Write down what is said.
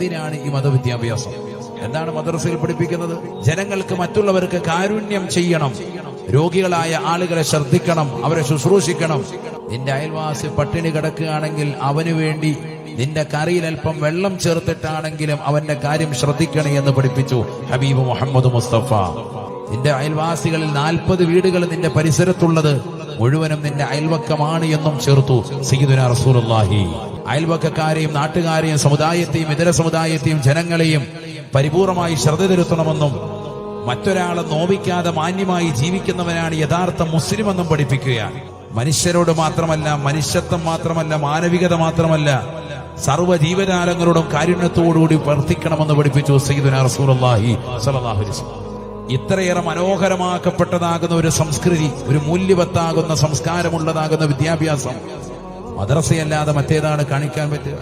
എന്തിനാണ് ഈ മതവിദ്യാഭ്യാസം? എന്താണ് മദ്രസയിൽ പഠിപ്പിക്കുന്നത്? ജനങ്ങൾക്ക്, മറ്റുള്ളവർക്ക് കാരുണ്യം ചെയ്യണം, രോഗികളായ ആളുകളെ ശ്രദ്ധിക്കണം, അവരെ ശുശ്രൂഷിക്കണം. നിന്റെ അയൽവാസി പട്ടിണി കിടക്കുകയാണെങ്കിൽ അവന് വേണ്ടി നിന്റെ കറിയിൽ അല്പം വെള്ളം ചേർത്തിട്ടാണെങ്കിലും അവന്റെ കാര്യം ശ്രദ്ധിക്കണേ എന്ന് പഠിപ്പിച്ചു ഹബീബ് മുഹമ്മദ് മുസ്തഫ. നിന്റെ അയൽവാസികളിൽ 40 വീടുകൾ നിന്റെ പരിസരത്തുള്ളത് മുഴുവനും നിന്റെ അയൽവക്കമാണ് എന്നും ചേർത്തു സയ്യിദുനാ റസൂലുള്ളാഹി. അയൽവക്കക്കാരെയും നാട്ടുകാരെയും സമുദായത്തെയും ഇതര സമുദായത്തെയും ജനങ്ങളെയും പരിപൂർണമായി ശ്രദ്ധ ചെലുത്തണമെന്നും മറ്റൊരാളെ നോവിക്കാതെ മാന്യമായി ജീവിക്കുന്നവനാണ് യഥാർത്ഥ മുസ്ലിം എന്നും പഠിപ്പിക്കുകയാണ്. മനുഷ്യരോട് മാത്രമല്ല, മനുഷ്യത്വം മാത്രമല്ല, മാനവികത മാത്രമല്ല, സർവ്വ ജീവജാലങ്ങളോടും കാരുണ്യത്തോടുകൂടി വർത്തിക്കണമെന്ന് പഠിപ്പിച്ചു സയ്യിദുനാ റസൂലുള്ളാഹി സ്വല്ലല്ലാഹു അലൈഹി വസല്ലം. ഇത്രയേറെ മനോഹരമാക്കപ്പെട്ടതാകുന്ന ഒരു സംസ്കൃതി, ഒരു മൂല്യവത്താകുന്ന സംസ്കാരമുള്ളതാകുന്ന വിദ്യാഭ്യാസം മദ്രസയല്ലാതെ മറ്റേതാണ് കാണിക്കാൻ പറ്റുക?